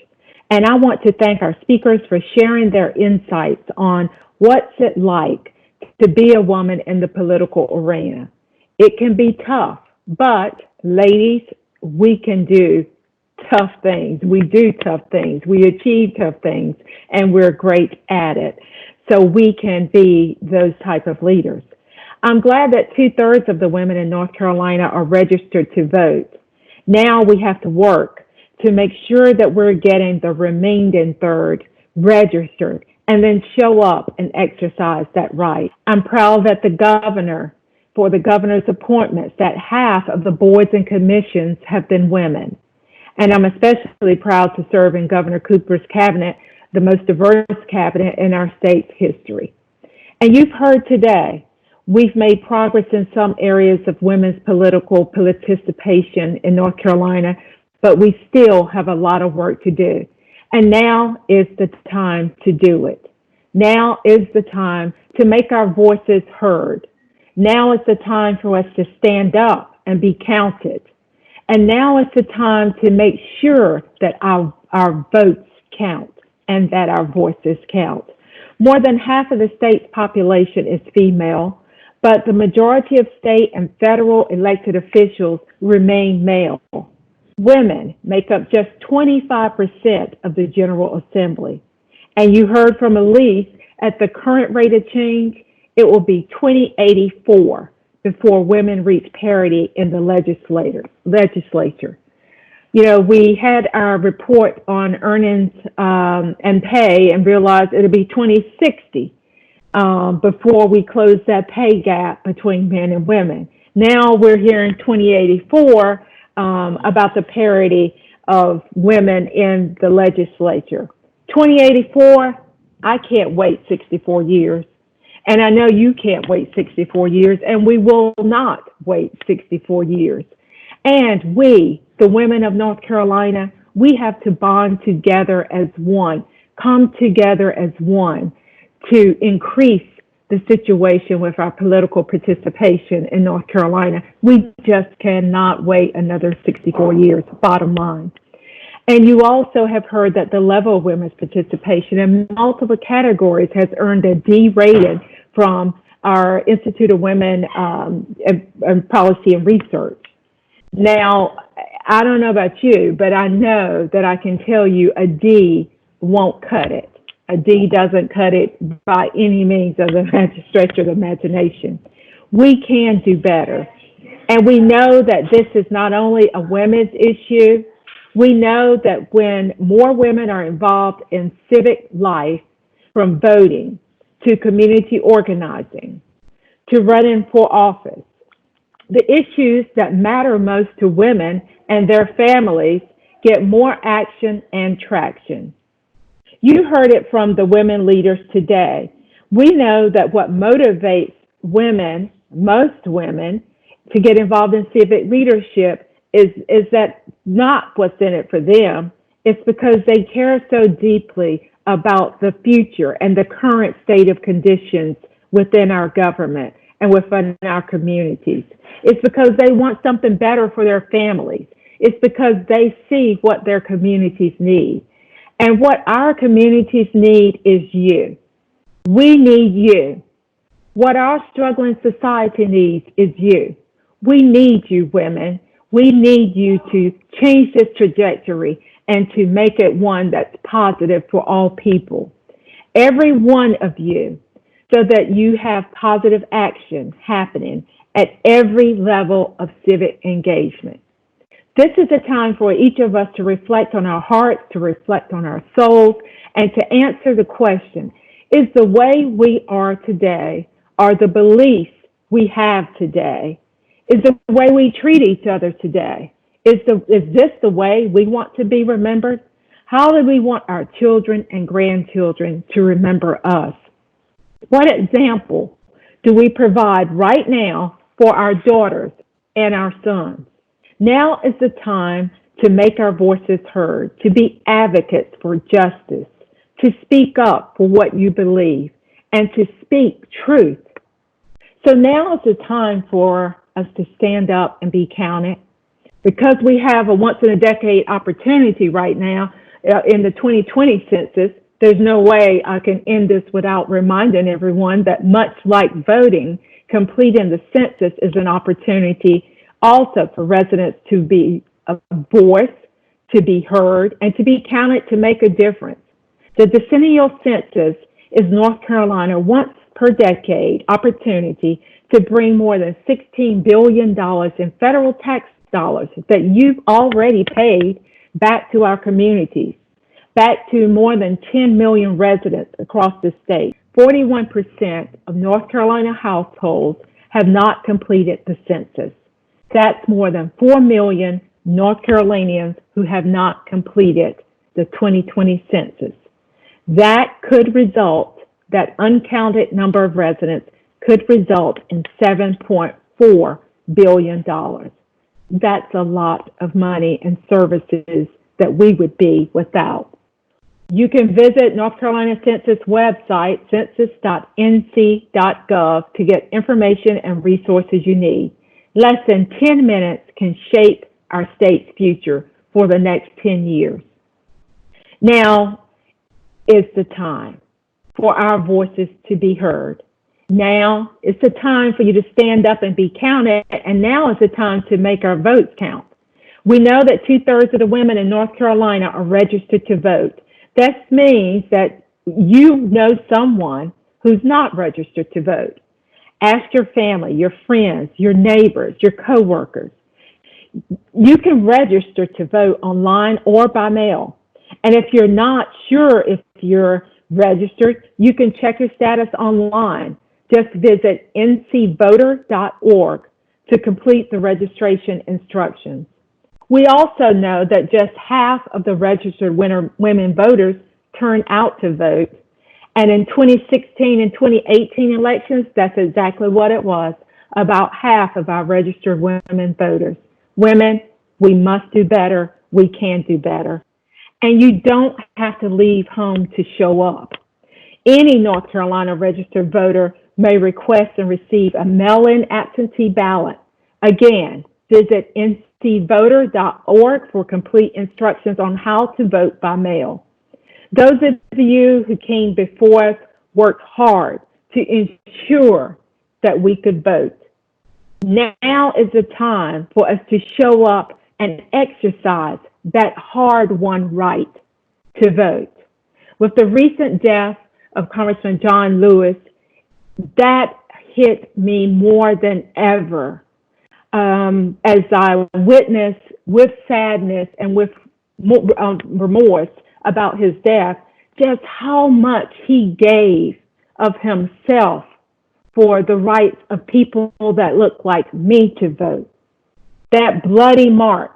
And I want to thank our speakers for sharing their insights on what's it like to be a woman in the political arena. It can be tough, but ladies, we can do tough things. We do tough things. We achieve tough things, and we're great at it. So we can be those type of leaders. I'm glad that 2/3 of the women in North Carolina are registered to vote. Now we have to work to make sure that we're getting the remaining third registered and then show up and exercise that right. I'm proud that for the governor's appointments, that half of the boards and commissions have been women. And I'm especially proud to serve in Governor Cooper's cabinet, the most diverse cabinet in our state's history. And you've heard today, we've made progress in some areas of women's political participation in North Carolina, but we still have a lot of work to do. And now is the time to do it. Now is the time to make our voices heard. Now is the time for us to stand up and be counted. And now is the time to make sure that our votes count and that our voices count. More than half of the state's population is female, but the majority of state and federal elected officials remain male. Women make up just 25% of the General Assembly. And you heard from Elise, at the current rate of change, it will be 2084 before women reach parity in the legislature. You know, we had our report on earnings and pay and realized it'll be 2060 before we close that pay gap between men and women. Now we're hearing 2084 about the parity of women in the legislature. 2084, I can't wait 64 years. And I know you can't wait 64 years, and we will not wait 64 years. And we, the women of North Carolina, we have to bond together as one, come together as one to increase the situation with our political participation in North Carolina. We just cannot wait another 64 years, bottom line. And you also have heard that the level of women's participation in multiple categories has earned a D rating from our Institute of Women and Policy and Research. Now, I don't know about you, but I know that I can tell you a D won't cut it. A D doesn't cut it by any means of the stretch of the imagination. We can do better. And we know that this is not only a women's issue. We know that when more women are involved in civic life, from voting to community organizing, to running for office, the issues that matter most to women and their families get more action and traction. You heard it from the women leaders today. We know that what motivates women, most women, to get involved in civic leadership is that not what's in it for them. It's because they care so deeply about the future and the current state of conditions within our government and within our communities. It's because they want something better for their families. It's because they see what their communities need. And what our communities need is you. We need you. What our struggling society needs is you. We need you, women. We need you to change this trajectory and to make it one that's positive for all people. Every one of you, so that you have positive action happening at every level of civic engagement. This is a time for each of us to reflect on our hearts, to reflect on our souls, and to answer the question, is the way we are today, are the beliefs we have today, is the way we treat each other today, is this the way we want to be remembered? How do we want our children and grandchildren to remember us? What example do we provide right now for our daughters and our sons? Now is the time to make our voices heard, to be advocates for justice, to speak up for what you believe, and to speak truth. So now is the time for us to stand up and be counted. Because we have a once-in-a-decade opportunity right now in the 2020 census, there's no way I can end this without reminding everyone that much like voting, completing the census is an opportunity also for residents to be a voice, to be heard, and to be counted to make a difference. The decennial census is North Carolina once per decade opportunity to bring more than $16 billion in federal tax dollars that you've already paid back to our communities, back to more than 10 million residents across the state. 41% of North Carolina households have not completed the census. That's more than 4 million North Carolinians who have not completed the 2020 census. That could result, that uncounted number of residents could result in $7.4 billion. That's a lot of money and services that we would be without. You can visit North Carolina Census website, census.nc.gov, to get information and resources you need. Less than 10 minutes can shape our state's future for the next 10 years. Now is the time for our voices to be heard. Now is the time for you to stand up and be counted, and now is the time to make our votes count. We know that 2/3 of the women in North Carolina are registered to vote. This means that you know someone who's not registered to vote. Ask your family, your friends, your neighbors, your coworkers. You can register to vote online or by mail. And if you're not sure if you're registered, you can check your status online. Just visit ncvoter.org to complete the registration instructions. We also know that just half of the registered women voters turn out to vote. And in 2016 and 2018 elections, that's exactly what it was. About half of our registered women voters. Women, we must do better. We can do better. And you don't have to leave home to show up. Any North Carolina registered voter may request and receive a mail-in absentee ballot. Again, visit ncvoter.org for complete instructions on how to vote by mail. Those of you who came before us worked hard to ensure that we could vote. Now is the time for us to show up and exercise that hard-won right to vote. With the recent death of Congressman John Lewis, that hit me more than ever as I witnessed with sadness and with remorse about his death, just how much he gave of himself for the rights of people that look like me to vote. That bloody march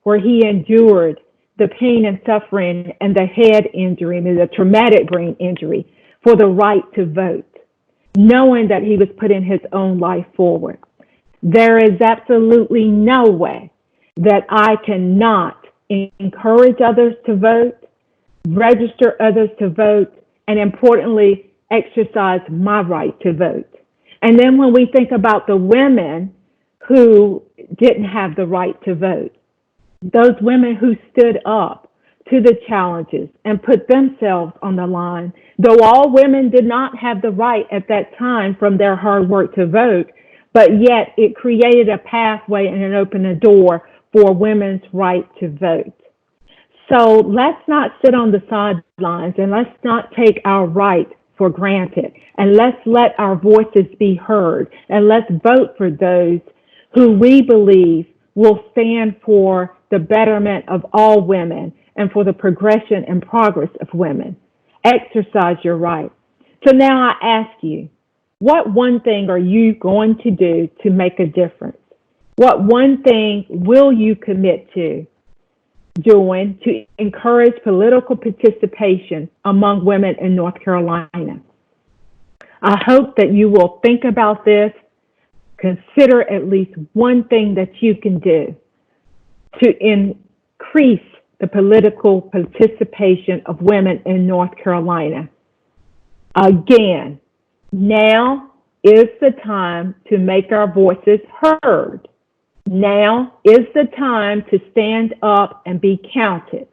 where he endured the pain and suffering and the head injury and the traumatic brain injury for the right to vote, knowing that he was putting his own life forward. There is absolutely no way that I cannot encourage others to vote, register others to vote, and importantly, exercise my right to vote. And then when we think about the women who didn't have the right to vote, those women who stood up to the challenges and put themselves on the line, though all women did not have the right at that time from their hard work to vote, but yet it created a pathway and it opened a door for women's right to vote. So let's not sit on the sidelines and let's not take our right for granted, and let's let our voices be heard, and let's vote for those who we believe will stand for the betterment of all women and for the progression and progress of women. Exercise your right. So now I ask you, what one thing are you going to do to make a difference? What one thing will you commit to doing to encourage political participation among women in North Carolina? I hope that you will think about this, consider at least one thing that you can do to increase the political participation of women in North Carolina. Again, now is the time to make our voices heard. Now is the time to stand up and be counted.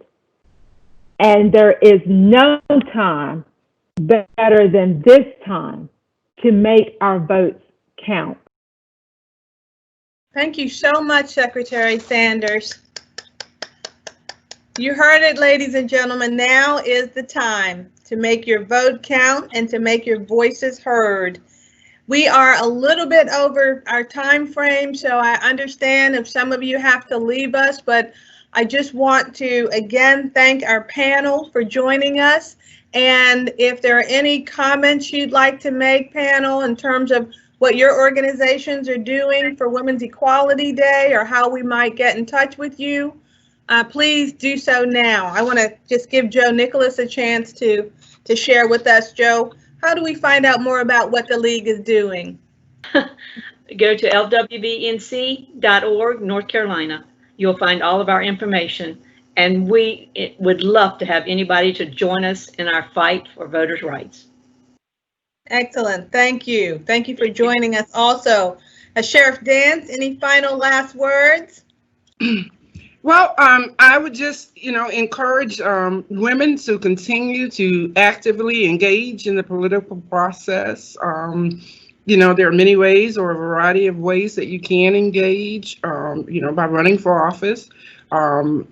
And there is no time better than this time to make our votes count. Thank you so much, Secretary Sanders. You heard it, ladies and gentlemen. Now is the time to make your vote count and to make your voices heard. We are a little bit over our time frame, so I understand if some of you have to leave us, but I just want to again thank our panel for joining us. And if there are any comments you'd like to make, panel, in terms of what your organizations are doing for Women's Equality Day or how we might get in touch with you, please do so now. I want to just give Joe Nicholas a chance to share with us. Joe, how do we find out more about what the League is doing? Go to lwbnc.org, North Carolina. You'll find all of our information. And we would love to have anybody to join us in our fight for voters' rights. Excellent. Thank you. Thank you for joining us also. Sheriff Dance, any final last words? Well, I would just, encourage women to continue to actively engage in the political process. There are many ways or a variety of ways that you can engage, by running for office. More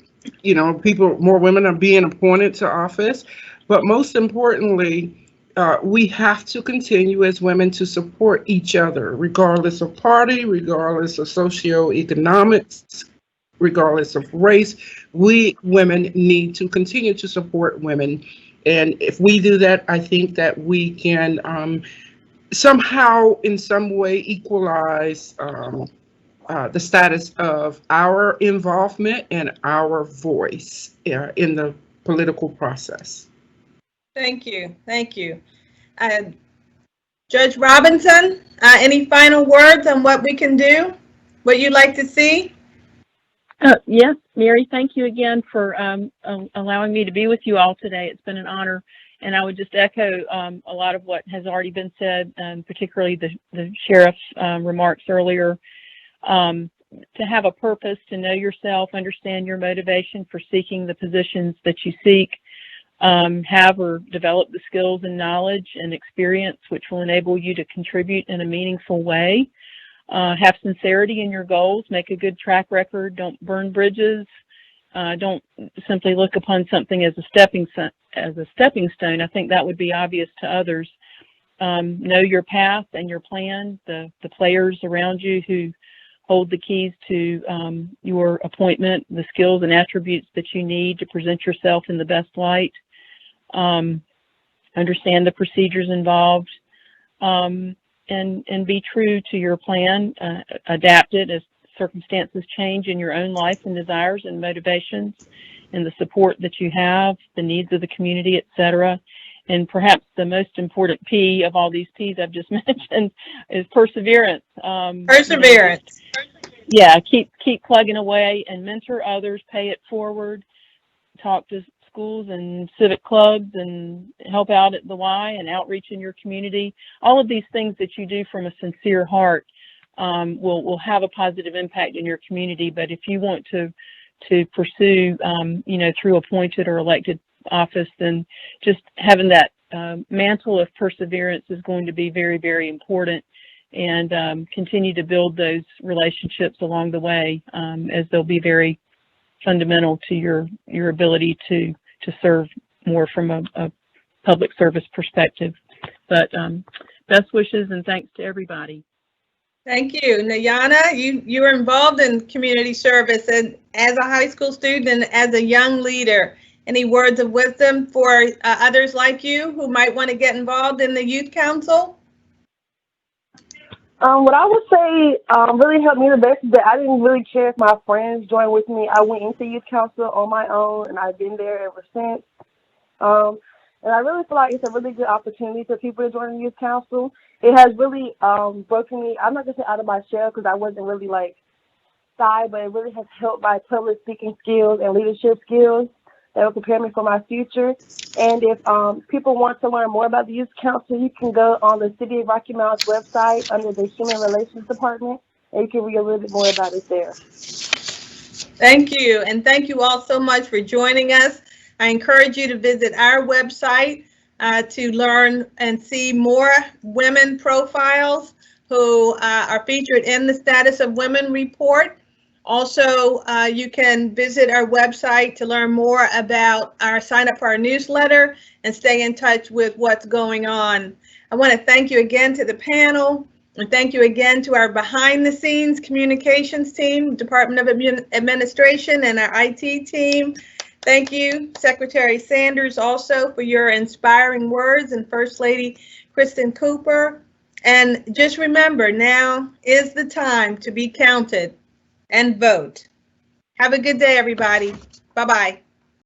women are being appointed to office, but most importantly, we have to continue as women to support each other, regardless of party, regardless of socioeconomics, regardless of race. We women need to continue to support women. And if we do that, I think that we can somehow, in some way, equalize the status of our involvement and our voice in the political process. Thank you. Thank you. Judge Robinson, any final words on what we can do, what you'd like to see? Yes, Mary, thank you again for allowing me to be with you all today. It's been an honor. And I would just echo a lot of what has already been said, particularly the sheriff's remarks earlier. To have a purpose, to know yourself, understand your motivation for seeking the positions that you seek, have or develop the skills and knowledge and experience which will enable you to contribute in a meaningful way. Have sincerity in your goals, make a good track record, don't burn bridges, don't simply look upon something as a stepping stone. I think that would be obvious to others. Know your path and your plan, the players around you who hold the keys to your appointment, the skills and attributes that you need to present yourself in the best light. Understand the procedures involved, and be true to your plan, adapt it as circumstances change in your own life and desires and motivations and the support that you have, the needs of the community, etc. And perhaps the most important P of all these P's I've just mentioned is perseverance. Perseverance. Keep plugging away and mentor others, pay it forward, talk to schools and civic clubs and help out at the Y and outreach in your community. All of these things that you do from a sincere heart will have a positive impact in your community. But if you want to pursue, through appointed or elected office, then just having that mantle of perseverance is going to be very, very important, and continue to build those relationships along the way, as they'll be very fundamental to your ability to serve more from a public service perspective. But best wishes and thanks to everybody. Thank you. Nayana, you are involved in community service and as a high school student and as a young leader. Any words of wisdom for others like you who might want to get involved in the Youth Council? What I would say really helped me the best is that I didn't really care if my friends joined with me. I went into Youth Council on my own, and I've been there ever since. And I really feel like it's a really good opportunity for people to join the Youth Council. It has really broken me, I'm not going to say out of my shell because I wasn't really shy, but it really has helped my public speaking skills and leadership skills that will prepare me for my future. And if people want to learn more about the Youth Council, you can go on the City of Rocky Mount's website under the Human Relations Department, and you can read a little bit more about it there. Thank you. And thank you all so much for joining us. I encourage you to visit our website to learn and see more women profiles who are featured in the Status of Women report. Also, you can visit our website to learn more about sign up for our newsletter and stay in touch with what's going on. I want to thank you again to the panel, and thank you again to our behind the scenes communications team, Department of Administration, and our IT team. Thank you, Secretary Sanders, also for your inspiring words, and First Lady Kristen Cooper. And just remember, now is the time to be counted and vote. Have a good day, everybody. Bye-bye.